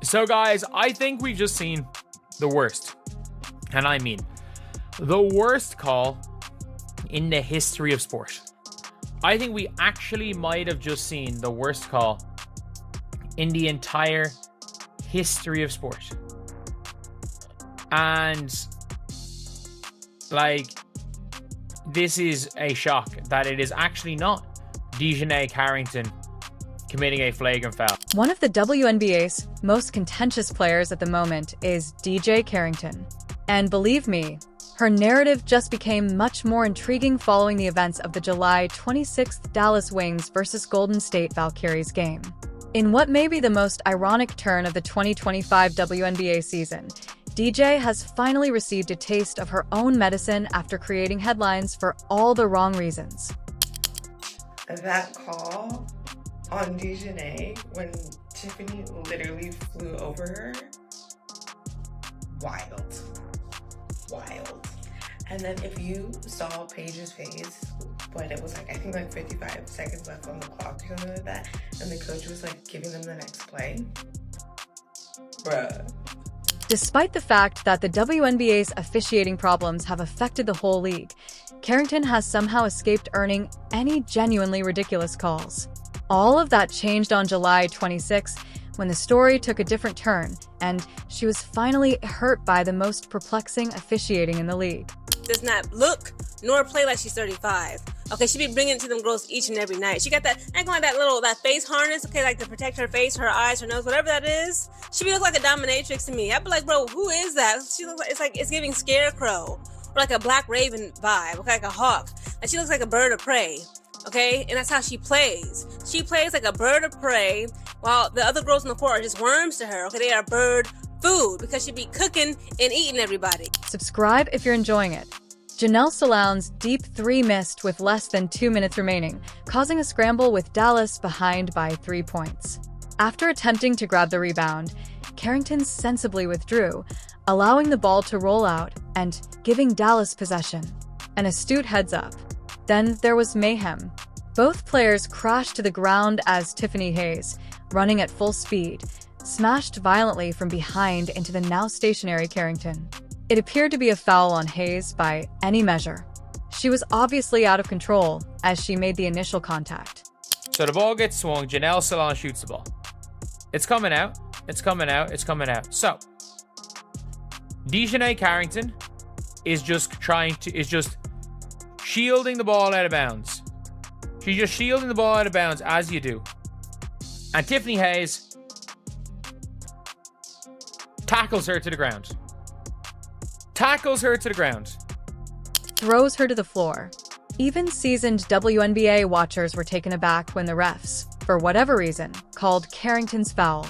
So guys, I think we've just seen the worst. And I mean, the worst call in the history of sport. I think we actually might have just seen the worst call in the entire history of sport. And like, this is a shock that it is actually not DJnai Carrington committing a flagrant foul. One of the WNBA's most contentious players at the moment is DJnai Carrington. And believe me, her narrative just became much more intriguing following the events of the July 26th Dallas Wings versus Golden State Valkyries game. In what may be the most ironic turn of the 2025 WNBA season, DJ has finally received a taste of her own medicine after creating headlines for all the wrong reasons. That call on DJnai when Tiffany literally flew over her, wild. And then if you saw Paige's face when it was like, I think like 55 seconds left on the clock or something like that, and the coach was like giving them the next play, bruh. Despite the fact that the WNBA's officiating problems have affected the whole league, Carrington has somehow escaped earning any genuinely ridiculous calls. All of that changed on July 26, when the story took a different turn, and she was finally hurt by the most perplexing officiating in the league. Does not look nor play like she's 35. Okay, she be bringing it to them girls each and every night. She got that, acting like that face harness, okay, like to protect her face, her eyes, her nose, whatever that is. She be look like a dominatrix to me. I'd be like, bro, who is that? She looks like, it's giving Scarecrow, or like a Black Raven vibe, okay, like a hawk. Like she looks like a bird of prey, okay? And that's how she plays. She plays like a bird of prey, while the other girls on the court are just worms to her, okay? They are bird food, because she be cooking and eating everybody. Subscribe if you're enjoying it. Janelle Saloun's deep three missed with less than 2 minutes remaining, causing a scramble with Dallas behind by 3 points. After attempting to grab the rebound, Carrington sensibly withdrew, allowing the ball to roll out and giving Dallas possession. An astute heads up. Then there was mayhem. Both players crashed to the ground as Tiffany Hayes, running at full speed, smashed violently from behind into the now stationary Carrington. It appeared to be a foul on Hayes by any measure. She was obviously out of control as she made the initial contact. So the ball gets swung, Janelle Salon shoots the ball. It's coming out, it's coming out, it's coming out. So, DJnai Carrington is just shielding the ball out of bounds. She's just shielding the ball out of bounds, as you do. And Tiffany Hayes tackles her to the ground. Throws her to the floor. Even seasoned WNBA watchers were taken aback when the refs, for whatever reason, called Carrington's foul.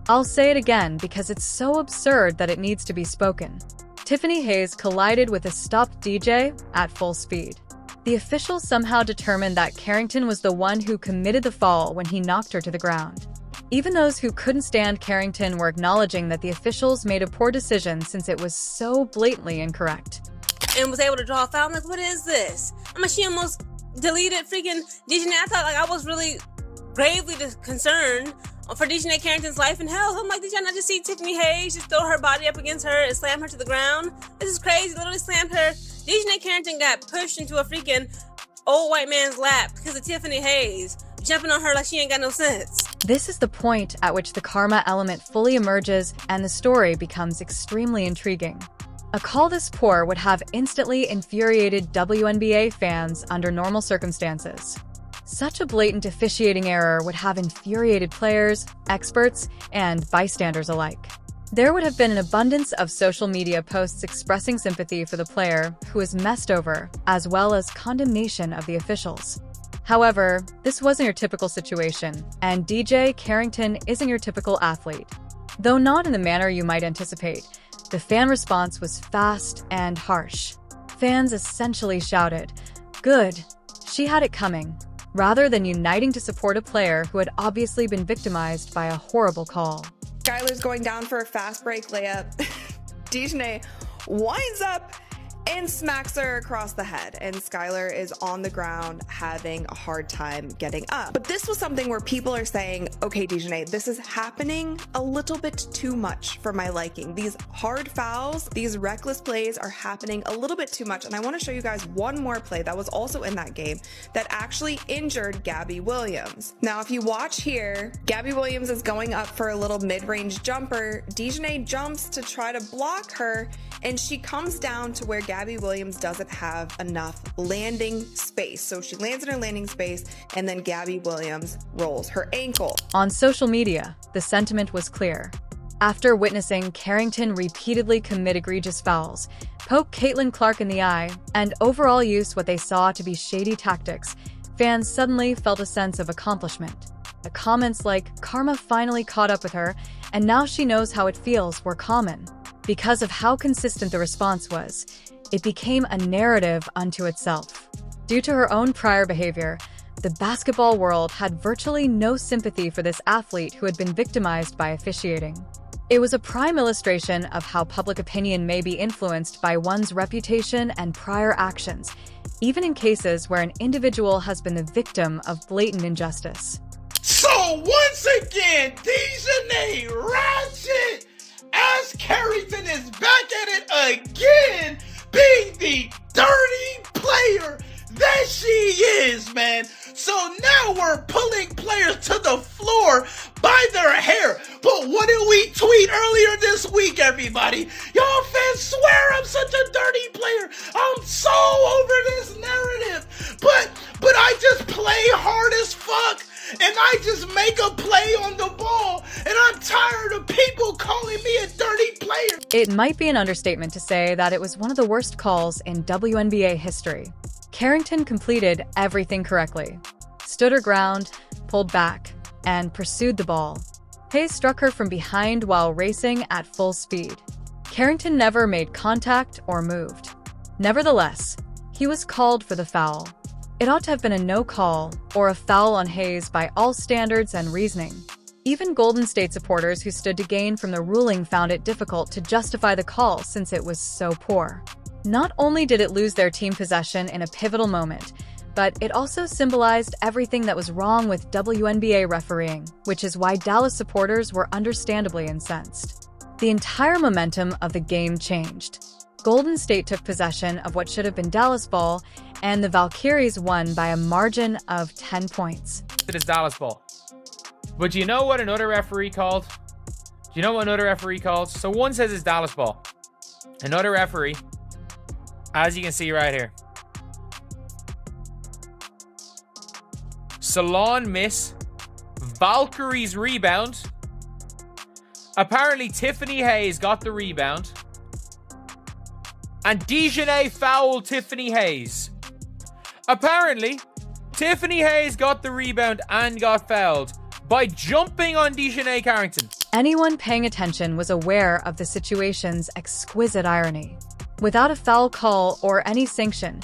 I'll say it again because it's so absurd that it needs to be spoken. Tiffany Hayes collided with a stopped DJ at full speed. The officials somehow determined that Carrington was the one who committed the fall when he knocked her to the ground. Even those who couldn't stand Carrington were acknowledging that the officials made a poor decision since it was so blatantly incorrect. And was able to draw a foul. I'm like, what is this? I mean, she almost deleted freaking DJnai. I thought I was really gravely concerned for DJnai Carrington's life in health. I'm like, did y'all not just see Tiffany Hayes just throw her body up against her and slam her to the ground? This is crazy. Literally slammed her. DJnai Carrington got pushed into a freaking old white man's lap because of Tiffany Hayes jumping on her like she ain't got no sense. This is the point at which the karma element fully emerges and the story becomes extremely intriguing. A call this poor would have instantly infuriated WNBA fans under normal circumstances. Such a blatant officiating error would have infuriated players, experts, and bystanders alike. There would have been an abundance of social media posts expressing sympathy for the player who was messed over, as well as condemnation of the officials. However, this wasn't your typical situation, and DJnai Carrington isn't your typical athlete. Though not in the manner you might anticipate, the fan response was fast and harsh. Fans essentially shouted, "Good, she had it coming," rather than uniting to support a player who had obviously been victimized by a horrible call. Skylar's going down for a fast break layup. DJnai winds up and smacks her across the head, and Skylar is on the ground having a hard time getting up. But this was something where people are saying, okay, DJnai, this is happening a little bit too much for my liking. These hard fouls, these reckless plays are happening a little bit too much, and I want to show you guys one more play that was also in that game that actually injured Gabby Williams. Now, if you watch here, Gabby Williams is going up for a little mid-range jumper. DJnai jumps to try to block her, and she comes down to where Gabby Williams doesn't have enough landing space. So she lands in her landing space, and then Gabby Williams rolls her ankle. On social media, the sentiment was clear. After witnessing Carrington repeatedly commit egregious fouls, poke Caitlin Clark in the eye, and overall use what they saw to be shady tactics, fans suddenly felt a sense of accomplishment. The comments like, "Karma finally caught up with her, and now she knows how it feels," were common. Because of how consistent the response was, it became a narrative unto itself. Due to her own prior behavior, the basketball world had virtually no sympathy for this athlete who had been victimized by officiating. It was a prime illustration of how public opinion may be influenced by one's reputation and prior actions, even in cases where an individual has been the victim of blatant injustice. So once again, DJnai Ratchet as Carrington is back at it again, being the dirty player that she is, man. So now we're pulling players to the floor by their hair. But what did we tweet earlier this week, everybody? Y'all fans swear I'm such a dirty player. I'm so over this narrative. But I just play hard as fuck. And I just make a play on the ball. And I'm tired of people calling me a dirty player. It might be an understatement to say that it was one of the worst calls in WNBA history. Carrington completed everything correctly. Stood her ground, pulled back, and pursued the ball. Hayes struck her from behind while racing at full speed. Carrington never made contact or moved. Nevertheless, he was called for the foul. It ought to have been a no call or a foul on Hayes by all standards and reasoning. Even Golden State supporters who stood to gain from the ruling found it difficult to justify the call since it was so poor. Not only did it lose their team possession in a pivotal moment, but it also symbolized everything that was wrong with WNBA refereeing, which is why Dallas supporters were understandably incensed. The entire momentum of the game changed. Golden State took possession of what should have been Dallas ball, and the Valkyries won by a margin of 10 points. It is Dallas ball. But do you know what another referee called? So one says it's Dallas ball. Another referee, as you can see right here, Salon miss, Valkyrie's rebound. Apparently Tiffany Hayes got the rebound. And DJnai fouled Tiffany Hayes. Apparently, Tiffany Hayes got the rebound and got fouled by jumping on DJnai Carrington. Anyone paying attention was aware of the situation's exquisite irony. Without a foul call or any sanction,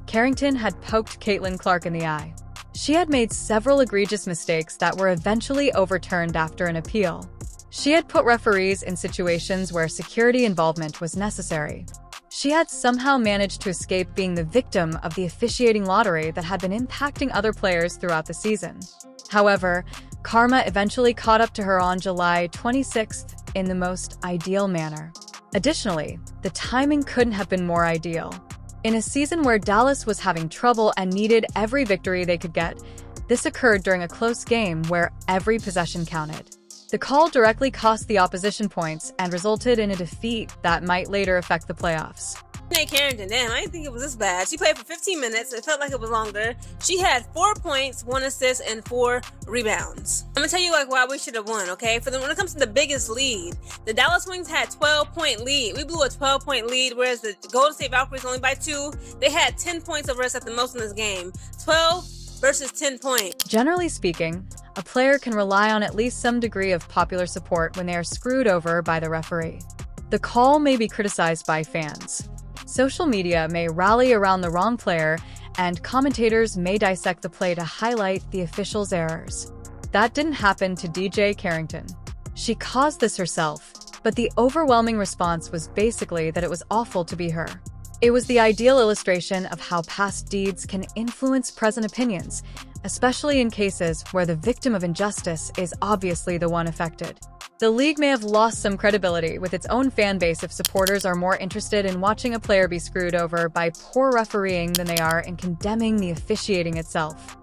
Carrington had poked Caitlin Clark in the eye. She had made several egregious mistakes that were eventually overturned after an appeal. She had put referees in situations where security involvement was necessary. She had somehow managed to escape being the victim of the officiating lottery that had been impacting other players throughout the season. However, karma eventually caught up to her on July 26th in the most ideal manner. Additionally, the timing couldn't have been more ideal. In a season where Dallas was having trouble and needed every victory they could get, this occurred during a close game where every possession counted. The call directly cost the opposition points and resulted in a defeat that might later affect the playoffs. DJnai Carrington, damn, I didn't think it was this bad. She played for 15 minutes. It felt like it was longer. She had 4 points, 1 assist, and 4 rebounds. I'm gonna tell you why we should have won, okay? When it comes to the biggest lead, the Dallas Wings had 12-point lead. We blew a 12-point lead, whereas the Golden State Valkyries only by 2. They had 10 points over us at the most in this game. 12 versus 10 points. Generally speaking, a player can rely on at least some degree of popular support when they are screwed over by the referee. The call may be criticized by fans. Social media may rally around the wrong player, and commentators may dissect the play to highlight the official's errors. That didn't happen to DJnai Carrington. She caused this herself, but the overwhelming response was basically that it was awful to be her. It was the ideal illustration of how past deeds can influence present opinions, especially in cases where the victim of injustice is obviously the one affected. The league may have lost some credibility with its own fan base if supporters are more interested in watching a player be screwed over by poor refereeing than they are in condemning the officiating itself.